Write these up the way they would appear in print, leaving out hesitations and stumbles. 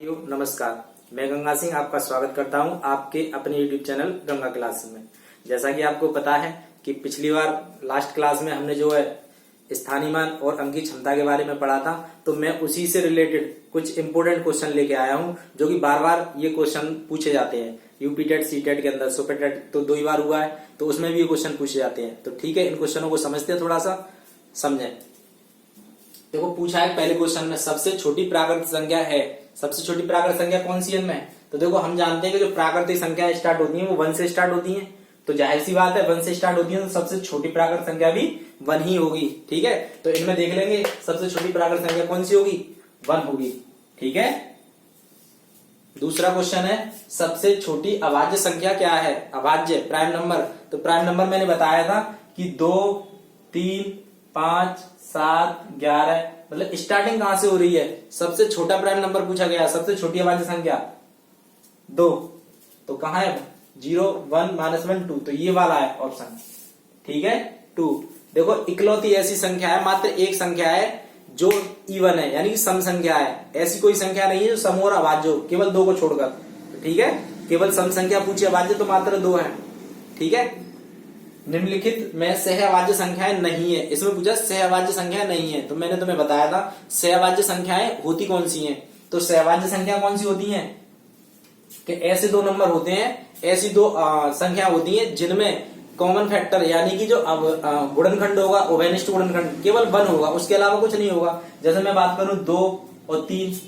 नमस्कार। मैं गंगा सिंह आपका स्वागत करता हूं आपके अपने YouTube चैनल गंगा क्लास में। जैसा कि आपको पता है कि पिछली बार लास्ट क्लास में हमने जो है स्थानीय मान और अंकीय क्षमता के बारे में पढ़ा था, तो मैं उसी से रिलेटेड कुछ इंपोर्टेंट क्वेश्चन लेके आया हूं जो कि बार बार ये क्वेश्चन पूछे जाते हैं। यूपी टेट, सी टेट के अंदर, सुपर टेट तो 2 ही बार हुआ है, तो उसमें भी ये क्वेश्चन पूछे जाते हैं। तो ठीक है, इन क्वेश्चनों को समझते हैं, थोड़ा सा समझें। देखो, पूछा है पहले क्वेश्चन में सबसे छोटी प्राकृतिक संख्या है। सबसे छोटी प्राकृतिक संख्या कौन सी है इनमें? तो देखो, हम जानते हैं कि जो प्राकृतिक संख्या स्टार्ट होती है वो 1 से स्टार्ट होती है, तो जाहिर सी बात है 1 से स्टार्ट होती है तो सबसे छोटी प्राकृतिक संख्या भी 1 ही होगी। ठीक है, तो इनमें देख लेंगे सबसे छोटी प्राकृतिक संख्या कौन सी होगी, 1 होगी। ठीक है, दूसरा क्वेश्चन है सबसे छोटी अभाज्य संख्या क्या है? अभाज्य प्राइम नंबर। तो प्राइम नंबर मैंने बताया था कि 2, 3, 5, 7, 11, मतलब स्टार्टिंग कहां से हो रही है? सबसे छोटा प्राइम नंबर पूछा गया, सबसे छोटी अभाज्य संख्या 2, तो कहां है? 0, 1, -1, 2, तो ये वाला है ऑप्शन। ठीक है, 2। देखो, इकलौती ऐसी संख्या है, मात्र एक संख्या है जो इवन है, यानी कि सम संख्या है। ऐसी कोई संख्या नहीं है जो सम और अभाज्य हो, केवल 2 को छोड़कर। ठीक है, केवल सम संख्या पूछी, अभाज्य तो मात्र 2 है। ठीक है, निम्नलिखित में सहअभाज्य संख्याएं नहीं है। इसमें पूछा सहअभाज्य संख्या नहीं है, तो मैंने तुम्हें बताया था सहअभाज्य संख्याएं होती कौन सी हैं। तो सहअभाज्य संख्या कौन सी होती हैं कि ऐसे 2 नंबर होते हैं, ऐसी 2 संख्या होती हैं जिनमें कॉमन फैक्टर यानी कि जो गुणनखंड होगा, उभयनिष्ठ गुणनखंड केवल 1 होगा, उसके अलावा कुछ नहीं होगा। जैसे मैं बात करूं 2 और 3,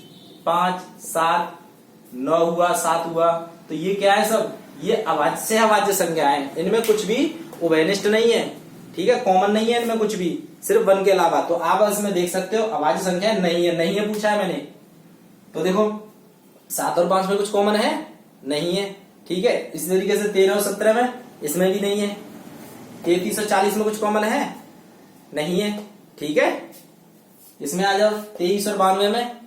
5, 7, 9 हुआ, 7 हुआ, तो ये क्या है? सब ये सहअभाज्य संख्या है। इनमें कुछ भी उभयनिष्ठ नहीं है। ठीक है, कॉमन नहीं है इनमें कुछ भी, सिर्फ 1 के अलावा। तो आप इसमें देख सकते हो अभाज्य संख्या नहीं है। नहीं है पूछा है मैंने, तो देखो 7 और 5 में कुछ कॉमन है? नहीं है। ठीक है, इसी तरीके से 13 और 17 में इसमें भी नहीं है। 33 और 40 में कुछ कॉमन है? नहीं है। ठीक है, इसमें आ जाओ 23 और 92 में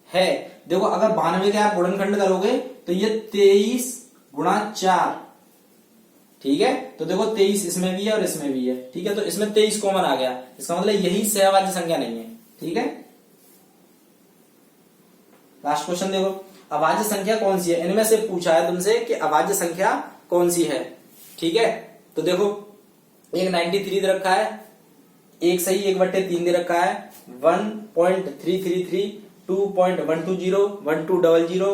है। देखो, अगर 92 के आप गुणनखंड करोगे तो ये 23 गुणा 4। ठीक है, तो देखो 23 इसमें भी है और इसमें भी है। ठीक है, तो इसमें 23 कॉमन आ गया, इसका मतलब यही सहअभाज्य संख्या नहीं है। ठीक है, लास्ट क्वेश्चन देखो, अभाज्य संख्या कौन सी है? इनमें से पूछा है तुमसे कि अभाज्य संख्या कौन सी है। ठीक है, तो देखो, एक 93 दे रखा है, एक सही 1/3 दे रखा है, 1.333, 2.120, 1200,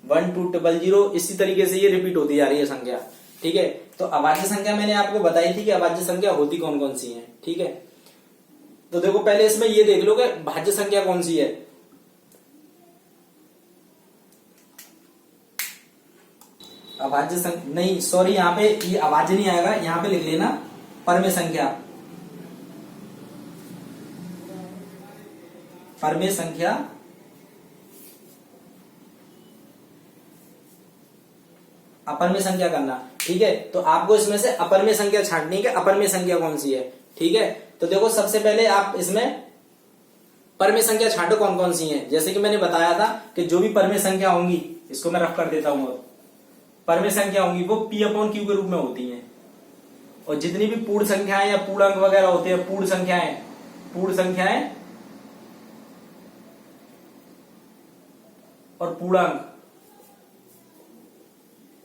1200, इसी तरीके से ये रिपीट होती जा रही है संख्या। ठीक है, तो अभाज्य संख्या मैंने आपको बताई थी कि अभाज्य संख्या होती कौन कौन सी है। ठीक है, तो देखो पहले इसमें ये देख लो कि भाज्य संख्या कौन सी है। अभाज्य संख्या नहीं, सॉरी, यहाँ पे ये अभाज्य नहीं आएगा, यहाँ पे लिख लेना परमेय संख्या। परमेय संख्या अपरमेय संख्या करना। ठीक है, तो आपको इसमें से अपरमेय संख्या छांटनी है कि अपरमेय संख्या कौन सी है। ठीक है, तो देखो सबसे पहले आप इसमें परमेय संख्या छांटो कौन कौन सी हैं। जैसे कि मैंने बताया था कि जो भी परमेय संख्या होंगी, इसको मैं रफ कर देता हूं, परमेय संख्या होंगी वो P/Q के रूप में होती हैं। और जितनी भी पूर्ण संख्याएं या पूर्णांक वगैरह होते हैं, पूर्ण संख्याएं और पूर्णांक,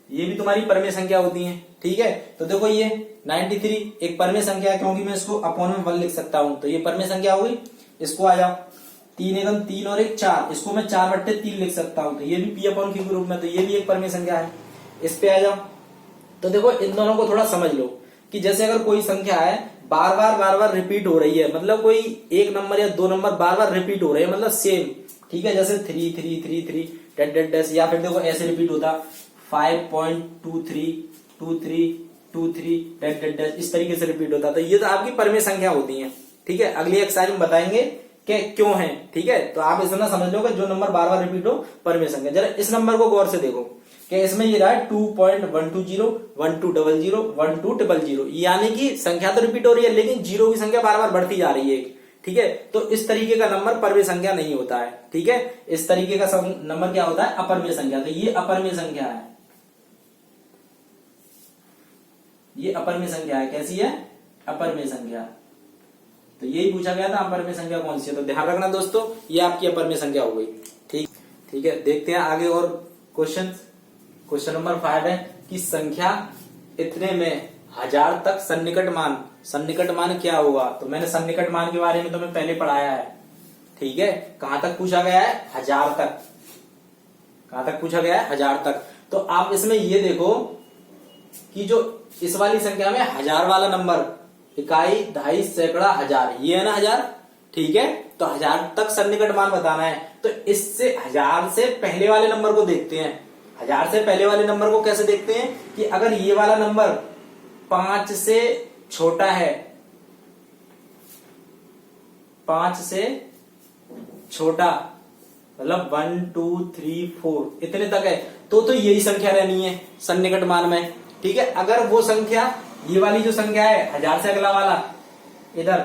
ये भी तुम्हारी परमेय संख्या होती है। ठीक है, तो देखो ये 93 एक परमेय संख्या है, क्योंकि मैं इसको अपॉन में 1 लिख सकता हूं, तो ये परमेय संख्या हो गई। इसको आ जाओ 3 एकम 3 और 1 4, इसको मैं 4/3 लिख सकता हूं, तो ये भी P/Q के रूप में, तो ये भी एक परमेय संख्या है। इस पे आ जाओ, तो देखो इन दोनों को थोड़ा समझ लो कि जैसे अगर कोई संख्या है बार बार रिपीट हो रही है, मतलब कोई एक नंबर या 2 नंबर बार बार रिपीट हो रहे हैं, मतलब सेम। ठीक है, जैसे 3 3 3 3 डैश डैश डैश, या फिर देखो ऐसे रिपीट होता 5.23 23 23 डैश डैश डैश, इस तरीके से रिपीट होता, तो ये तो आपकी परमेय संख्या होती है। ठीक है, अगली एक्सरसाइज में बताएंगे कि क्यों है। ठीक है, तो आप इतना समझ लो कि जो नंबर बार बार रिपीट हो परमेय संख्या। जरा इस नंबर को गौर से देखो कि इसमें ये रहा है 2.120, 1200, 1200, यानी कि संख्या तो रिपीट हो रही है लेकिन जीरो की संख्या बार बार बढ़ती जा रही है। ठीक है, तो इस तरीके का नंबर परमेय संख्या नहीं होता है। ठीक है, इस तरीके का नंबर क्या होता है? अपरमेय संख्या। तो ये अपरमेय संख्या है, ये अपरमेय संख्या है। कैसी है? अपरमेय संख्या। तो यही पूछा गया था अपरमेय संख्या कौन सी है, तो ध्यान रखना दोस्तों, ये आपकी अपरमेय संख्या हो गई। ठीक। ठीक है, देखते हैं आगे और क्वेश्चन। क्वेश्चन नंबर 5 है कि संख्या इतने में 1000 तक सन्निकट मान क्या होगा। तो मैंने सन्निकट मान के बारे में तुम्हें पहले पढ़ाया है। ठीक है, कहां तक पूछा गया है? 1000 तक। कहां तक पूछा गया है? 1000 तक। तो आप इसमें ये देखो कि जो इस वाली संख्या में 1000 वाला नंबर, इकाई, दहाई, सैकड़ा, हजार, ये है ना 1000। ठीक है, तो 1000 तक सन्निकट मान बताना है। तो इससे 1000 से पहले वाले नंबर को देखते हैं। 1000 से पहले वाले नंबर को कैसे देखते हैं कि अगर ये वाला नंबर 5 से छोटा है, 5 से छोटा मतलब 1 2 3 4 इतने तक है, तो यही संख्या रहनी है सन्निकट मान में। ठीक है, अगर वो संख्या, ये वाली जो संख्या है 1000 से अगला वाला इधर,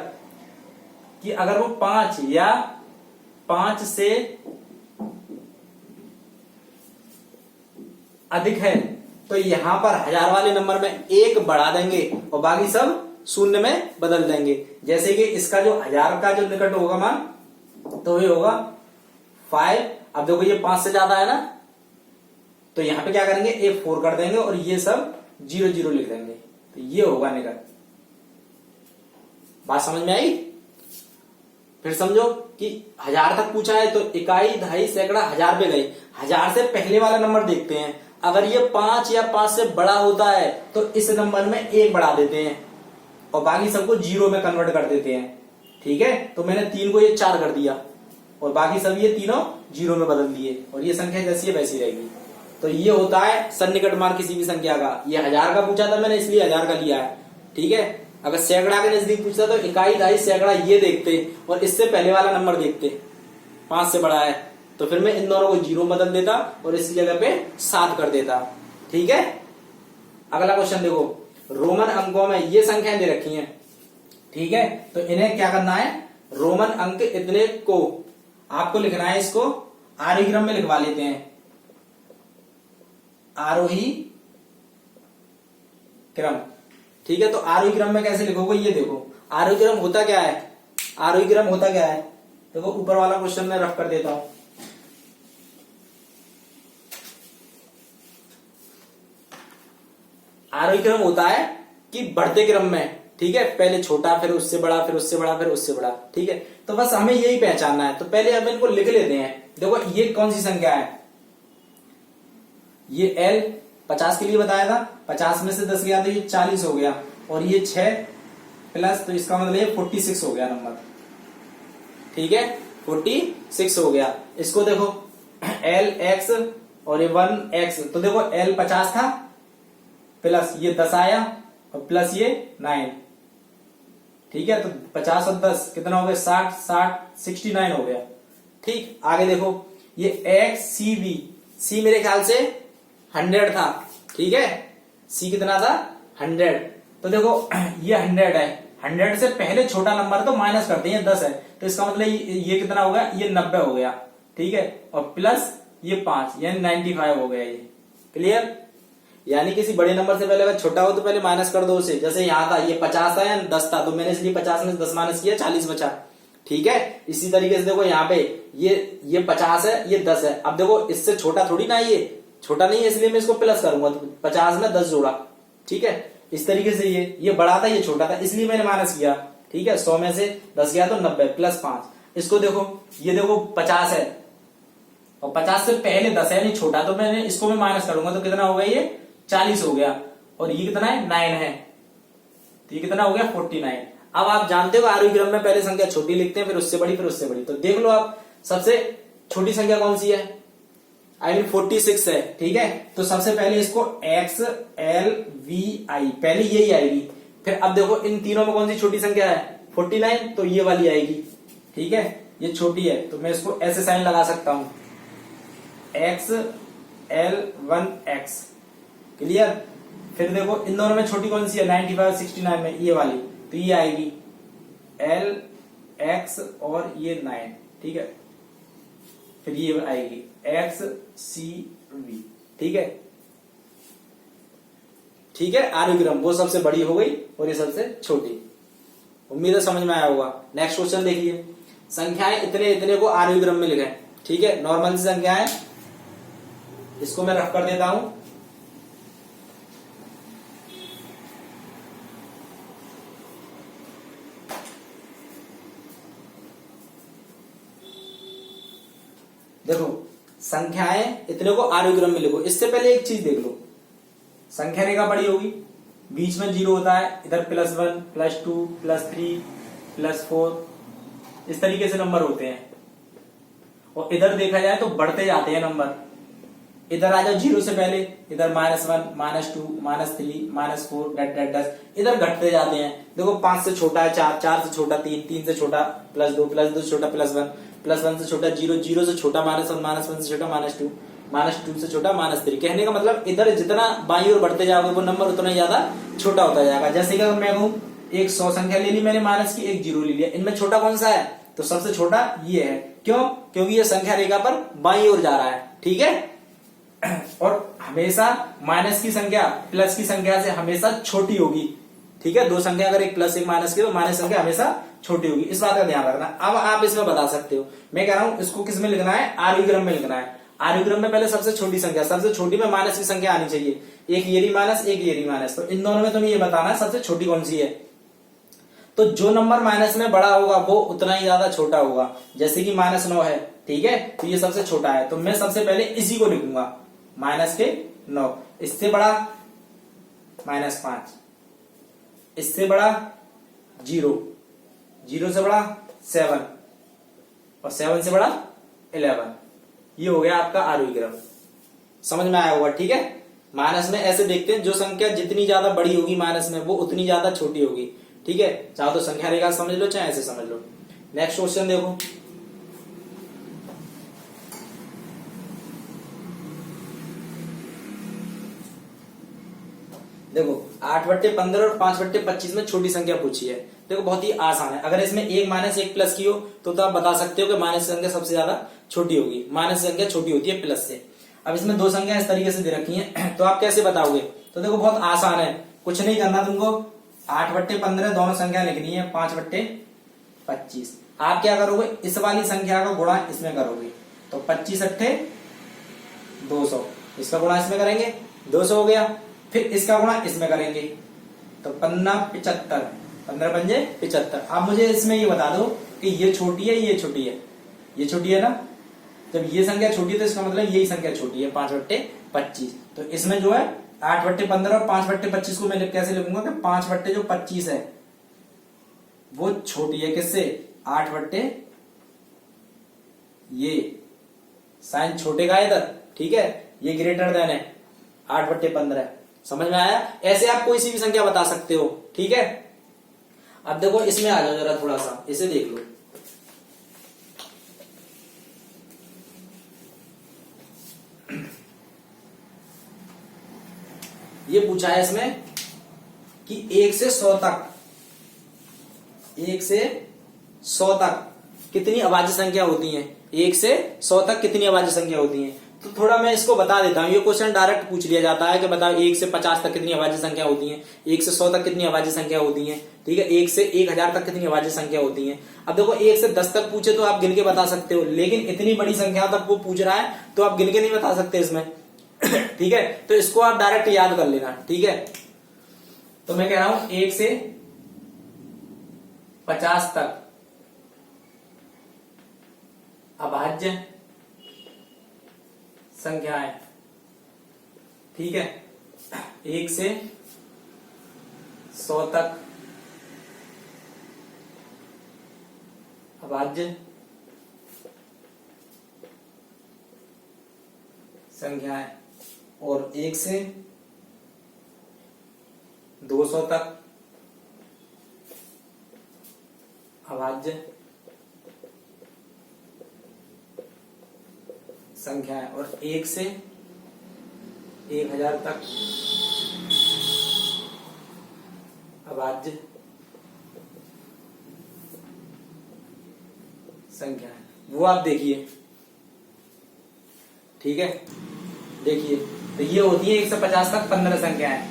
कि अगर वो 5 या 5 से अधिक है, तो यहां पर 1000 वाले नंबर में 1 बढ़ा देंगे और बाकी सब शून्य में बदल देंगे। जैसे कि इसका जो 1000 का जो निकट होगा मान, तो ये होगा 5। अब देखो ये 5 से ज्यादा है ना, तो यहां पे क्या करेंगे, एक 4 कर देंगे और ये सब 0 0 लिख देंगे, तो ये होगा निकट। बात समझ में आई? फिर समझो कि 1000 तक पूछा है, तो इकाई, दहाई, सैकड़ा, हजार पे गए। 1000 से पहले वाला नंबर देखते हैं। अगर ये 5 या 5 से बड़ा होता है, तो इस नंबर में 1 बढ़ा देते हैं और बाकी सबको 0 में कन्वर्ट कर देते हैं। ठीक है, तो मैंने 3 को ये 4 कर दिया और बाकी सब ये तीनों 0 में बदल दिए और ये संख्या जैसी है वैसी रहेगी। तो ये होता है सन्निकट मान किसी भी संख्या का। ये 1000 का पूछा था मैंने, इसलिए 1000 का लिया है। ठीक है, अगर सैकड़ा के नजदीक पूछता तो इकाई, दहाई, सैकड़ा ये देखते और इससे पहले वाला नंबर देखते। 5 से बड़ा है तो फिर मैं इन दोनों को 0 बदल देता और इसी जगह पे 7 कर देता। ठीक है, अगला क्वेश्चन देखो। रोमन अंकों में ये संख्याएं दे रखी हैं। ठीक है, तो इन्हें क्या करना है, रोमन अंक इतने को आपको लिखना है, इसको आरोही क्रम में लिखवा लेते हैं। आरोही क्रम। ठीक है, तो आरोही क्रम में कैसे लिखोगे, ये देखो। आरोही क्रम होता क्या है? आरोही क्रम होता क्या है? देखो ऊपर वाला क्वेश्चन मैं रफ कर देता हूं। आरोही क्रम होता है कि बढ़ते क्रम में, ठीक है, पहले छोटा, फिर उससे बड़ा, फिर उससे बड़ा, फिर उससे बड़ा। ठीक है, तो बस हमें यही पहचानना है। तो पहले हम इनको लिख लेते हैं। देखो ये कौन सी संख्या है, ये L 50 के लिए बताया था। 50 में से 10 गया तो ये 40 हो गया और ये 6 प्लस, तो इसका मतलब ये 46 हो गया नंबर। ठीक है, 46 हो गया। इसको देखो LX और ये 1X, तो देखो L 50 था प्लस ये 10 आया और प्लस ये 9। ठीक है, तो 50 और 10 कितना हो गया, 60, 69 हो गया। ठीक, आगे देखो ये XCB, C मेरे ख्याल से 100 था। ठीक है, C कितना था, 100। तो देखो ये 100 है, 100 से पहले छोटा नंबर तो माइनस करते हैं, 10 है, तो इसका मतलब ये कितना हो गया, ये 90 हो गया। ठीक है, और प्लस ये 5 यानी 95 हो गया। ये क्लियर? यानी किसी बड़े नंबर से पहले अगर छोटा हो तो पहले माइनस कर दो उसे। जैसे यहाँ था, ये 50 था या 10 था, तो मैंने इसलिए 50 में से 10 माइनस किया, 40 बचा। ठीक है, इसी तरीके से देखो यहाँ पे ये 50 है, ये 10 है। अब देखो इससे छोटा थोड़ी ना, ये छोटा नहीं है, इसलिए मैं इसको प्लस करूंगा, तो 50 में 10 जोड़ा। ठीक है, इस तरीके से ये बड़ा था, ये छोटा था, इसलिए मैंने माइनस किया। ठीक है, 100 में से 10 गया तो 90 प्लस 5। इसको देखो, ये देखो 50 है और 50 से पहले 10 है, नहीं छोटा, तो मैंने इसको मैं माइनस करूंगा तो कितना हो गया, ये 40 हो गया। और ये कितना है, 9 है, तो ये कितना हो गया, 49। अब आप जानते हो आरोही क्रम में पहले संख्या छोटी लिखते हैं, फिर उससे बड़ी, फिर उससे बड़ी। तो देख लो आप, सबसे छोटी संख्या कौन सी है, I mean 46 है। ठीक है, तो सबसे पहले इसको X L V I, पहले यही आएगी। फिर अब देखो इन तीनों में कौन सी छोटी संख्या है, 49, तो ये वाली आएगी। ठीक है, ये छोटी है तो मैं इसको ऐसे साइन लगा सकता हूं, X L 1X। क्लियर? फिर देखो इन दोनों में छोटी कौन सी है, 95 69 में ये वाली, तो ये आएगी L X और ये 9। ठीक है, फिर ये आएगी X C V। ठीक है, ठीक है, आरोही क्रम वो सबसे बड़ी हो गई और ये सबसे छोटी। उम्मीद है समझ में आया होगा। नेक्स्ट क्वेश्चन देखिए, संख्याएं इतने इतने को आरोही क्रम में लिखें। ठीक है, नॉर्मल सी संख्या है, इसको मैं रफ कर देता हूं। देखो संख्याएं इतने को आरोही क्रम में लिखो। इससे पहले एक चीज देख लो, संख्या रेखा बड़ी होगी, बीच में 0 होता है, इधर +1 +2 +3 +4 इस तरीके से नंबर होते हैं। और इधर देखा जाए तो बढ़ते जाते हैं नंबर। इधर आ जाओ 0 से पहले, इधर -1 -2 -3 -4 डैश इधर घटते जाते हैं। देखो 5 से छोटा है 4, 4 से छोटा 3, 3 से छोटा +2, +2 से छोटा +1, +1 से छोटा 0, 0 से छोटा -1, -1 से छोटा -2, -2 से छोटा -3। कहने का मतलब इधर जितना बाईं ओर बढ़ते जाओगे वो नंबर उतना ज्यादा छोटा होता जाएगा। जैसे कि अगर मैं कहूं एक 100 संख्या ले ली मैंने माइनस की, एक 0 ले लिया, इनमें छोटा कौन सा है? तो सबसे छोटा ये है। क्यों? क्योंकि ये संख्या रेखा पर बाईं ओर जा रहा है। ठीक है, और हमेशा माइनस की संख्या प्लस की संख्या से हमेशा छोटी होगी। ठीक है, दो संख्या अगर एक प्लस एक माइनस की तो माइनस संख्या हमेशा छोटी होगी, इस बात का ध्यान रखना। अब आप इसमें बता सकते हो, मैं कह रहा हूं इसको किस में लिखना है? आरोही क्रम में लिखना है। आरोही क्रम में पहले सबसे छोटी संख्या, सबसे छोटी में माइनस की संख्या आनी चाहिए, एक ये माइनस एक ये माइनस। तो इन दोनों में तुम्हें ये बताना है सबसे छोटी कौन सी है। तो जो नंबर माइनस में बड़ा होगा वो उतना ही ज्यादा छोटा होगा। जैसे कि -9 है, ठीक है, तो ये सबसे छोटा है, तो मैं सबसे पहले इसी को लिखूंगा -9। इससे बड़ा -5, इससे बड़ा 0, 0 से बड़ा 7 और 7 से बड़ा 11। ये हो गया आपका आरोही क्रम। समझ में आया होगा। ठीक है, माइनस में ऐसे देखते हैं, जो संख्या जितनी ज्यादा बड़ी होगी माइनस में वो उतनी ज्यादा छोटी होगी। ठीक है, चाहो तो संख्या रेखा समझ लो, चाहे ऐसे समझ लो। नेक्स्ट क्वेश्चन देखो, देखो 8/15 और 5/25 में छोटी संख्या पूछी है। देखो बहुत ही आसान है, अगर इसमें एक माइनस एक प्लस की हो तो आप बता सकते हो कि माइनस संख्या सबसे ज्यादा छोटी होगी। माइनस संख्या छोटी होती है प्लस से। अब इसमें दो संख्या इस तरीके से दे रखी है, तो आप कैसे बताओगे? तो देखो बहुत आसान है, कुछ नहीं करना तुमको, 8/15 दोनों संख्या लिखनी है, 5/25। आप क्या करोगे? इस वाली संख्या का गुणा इसमें करोगे, तो 25 अट्ठे 200, इसका गुणा इसमें करेंगे 200 हो गया। फिर इसका गुणा इसमें करेंगे तो 15/75, 15 पंजे 75। आप मुझे इसमें ये बता दो कि ये छोटी है ये छोटी है? ये छोटी है ना, जब ये संख्या छोटी है तो इसका मतलब यही संख्या छोटी है, 5/25। तो इसमें जो है 8/15 और 5/25 को मैं कैसे लिखूंगा कि 5/25 है वो छोटी है किससे? 8 ये साइन छोटे का इधर, ठीक है, ये ग्रेटर देन है 8/15। समझ में आया? ऐसे आप कोई सी भी संख्या बता सकते हो। ठीक है, अब देखो इसमें आ जाओ जरा, थोड़ा सा इसे देख लो। ये पूछा है इसमें कि 1 से 100 तक, 1 से 100 तक कितनी अभाज्य संख्या होती है? 1 से 100 तक कितनी अभाज्य संख्या होती है? तो थोड़ा मैं इसको बता देता हूं। ये क्वेश्चन डायरेक्ट पूछ लिया जाता है कि बताओ 1 से 50 तक कितनी अभाज्य संख्या होती है, 1 से 100 तक कितनी अभाज्य संख्या होती है, ठीक है, 1 से 1000 तक कितनी अभाज्य संख्या होती है। अब देखो 1 से 10 तक पूछे तो आप गिन के बता सकते हो, लेकिन इतनी बड़ी संख्या तक वो पूछ रहा है तो आप गिन के नहीं बता सकते इसमें। ठीक है, तो इसको आप डायरेक्ट याद कर लेना। ठीक है, तो मैं कह रहा हूं 1 से 50 तक अभाज्य संख्याएं, ठीक है, 1 से 100 तक अभाज्य संख्याएं और 1 से 200 तक अभाज्य संख्याएं और 1 से 1000 तक अभाज्य संख्याएं। वो आप देखिए, ठीक है, देखिए तो ये होती है 1 से 50 तक 15 संख्याएं,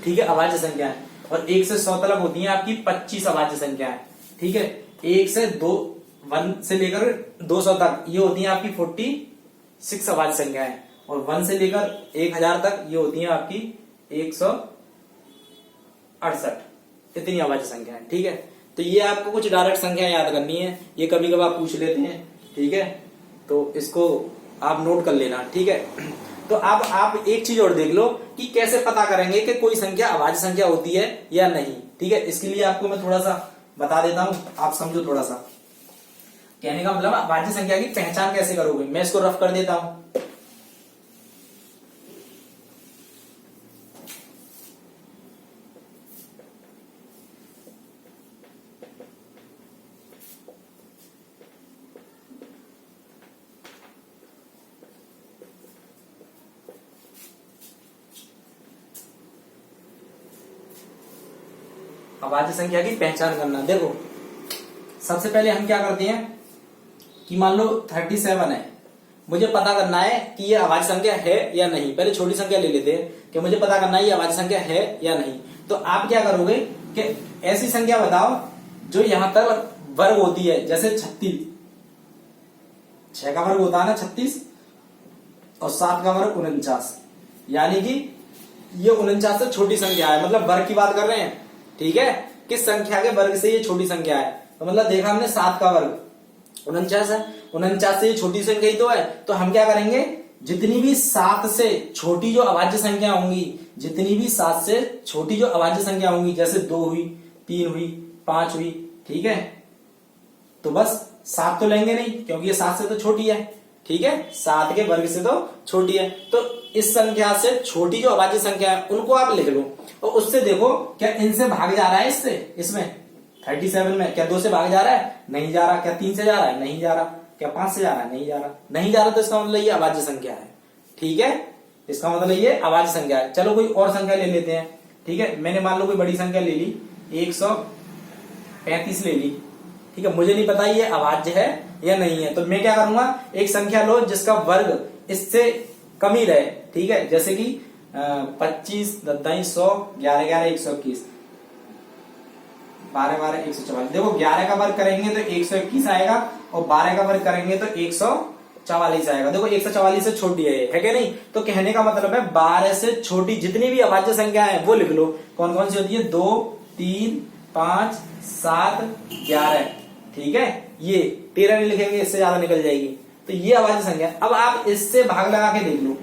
ठीक है, अभाज्य संख्याएं, और 1 से 100 तक होती हैं आपकी 25 अभाज्य संख्याएं। ठीक है, 1 से 1 से लेकर 200 तक ये होती हैं आपकी 46 अभाज्य संख्याएं, और 1 से लेकर 1000 तक ये होती हैं आपकी 168 इतनी अभाज्य संख्याएं। ठीक है, तो ये आपको कुछ डायरेक्ट संख्या याद करनी है, ये कभी कभार पूछ लेते हैं। ठीक है, तो इसको आप नोट कर लेना। ठीक है, तो अब आप एक चीज और देख लो कि कैसे पता करेंगे कि कोई संख्या अभाज्य संख्या होती है या नहीं। ठीक है, इसके लिए आपको मैं थोड़ा सा बता देता हूं, आप समझो थोड़ा सा। कहने का मतलब अभाज्य संख्या की पहचान कैसे करोगे, मैं इसको रफ कर देता हूं। अभाज्य संख्या की पहचान करना, देखो सबसे पहले हम क्या करते हैं कि मान लो 37 है, मुझे पता करना है कि ये अभाज्य संख्या है या नहीं। पहले छोटी संख्या ले लेते हैं कि मुझे पता करना है ये अभाज्य संख्या है या नहीं। तो आप क्या करोगे कि ऐसी संख्या बताओ जो यहां तक वर्ग होती है, जैसे 36, 6 का वर्ग होता है ना 36, और 7 का वर्ग 49, यानी कि ये 49 से छोटी संख्या है, मतलब वर्ग की बात कर रहे हैं। ठीक है, किस संख्या के वर्ग से ये छोटी संख्या है, तो मतलब देखा हमने 7 का वर्ग 49 है, 49 से ये छोटी संख्या ही तो है। तो हम क्या करेंगे, जितनी भी 7 से छोटी जो अभाज्य संख्या होंगी, जितनी भी 7 से छोटी जो अभाज्य संख्या होंगी, जैसे 2 हुई, 3 हुई, 5 हुई, ठीक है, तो बस 7 तो लेंगे नहीं क्योंकि ये 7 से तो छोटी है। ठीक है, 7 के वर्ग से तो छोटी है। तो इस संख्या से छोटी जो अभाज्य संख्या है उनको आप लिख लो, और उससे देखो क्या इनसे भाग जा रहा है, इससे, इसमें 37 में क्या 2 से भाग जा रहा है, नहीं जा रहा। क्या 3 से जा रहा है, नहीं जा रहा। क्या 5 से जा रहा है, नहीं जा रहा। नहीं जा रहा तो इसका मतलब ये अभाज्य संख्या है। ठीक है, इसका मतलब ये अभाज्य संख्या है। चलो कोई और संख्या ले लेते हैं। ठीक है, मैंने मान लो कोई बड़ी संख्या ले ली, 135 ले ली। ठीक है, मुझे नहीं पता ये अभाज्य है या नहीं है, तो मैं क्या करूंगा, एक संख्या लो जिसका वर्ग इससे कम ही रहे। ठीक है, जैसे कि 25, 10, 100, 11, 11, 121, 12, 12, 144। देखो 11 का वर्ग करेंगे तो 121 आएगा, और 12 का वर्ग करेंगे तो 144 आएगा। देखो 144 से छोटी है कि नहीं। तो कहने का मतलब है 12 से छोटी जितनी भी अभाज्य संख्या है वो लिख लो। कौन कौन सी होती है, 2, 3, 5, 7, 11। ठीक है, ये 13 नहीं लिखेंगे, इससे ज्यादा निकल जाएगी। तो ये अभाज्य संख्या। अब आप इससे भाग लगा के देख लो,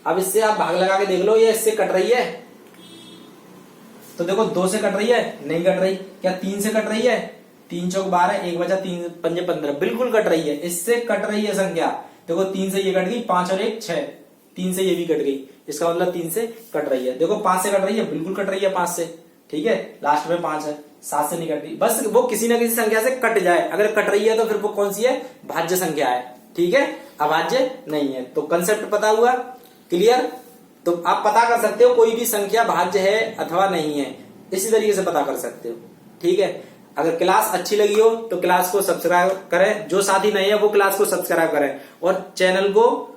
अब इससे आप भाग लगा के देख लो, ये इससे कट रही है। तो देखो 2 से कट रही है, नहीं कट रही। क्या 3 से कट रही है, 3 चौक 12, 1 बचा 3 पंजे 15, बिल्कुल कट रही है। इससे कट रही है संख्या, देखो 3 से ये कट गई, 5 और 1 6, 3 से ये भी कट गई, इसका मतलब 3 से कट रही है। देखो 5 से कट रही है, बिल्कुल कट रही है 5 से। ठीक है, लास्ट में 5 है, 7 से नहीं कट रही। बस वो किसी ना किसी संख्या से कट जाए, अगर कट रही है तो फिर वो कौन सी है, भाज्य संख्या है। ठीक है, अभाज्य नहीं है। तो कंसेप्ट पता हुआ, क्लियर। तो आप पता कर सकते हो कोई भी संख्या भाज्य है अथवा नहीं है, इसी तरीके से पता कर सकते हो। ठीक है, अगर क्लास अच्छी लगी हो तो क्लास को सब्सक्राइब करें, जो साथी नहीं है वो क्लास को सब्सक्राइब करें, और चैनल को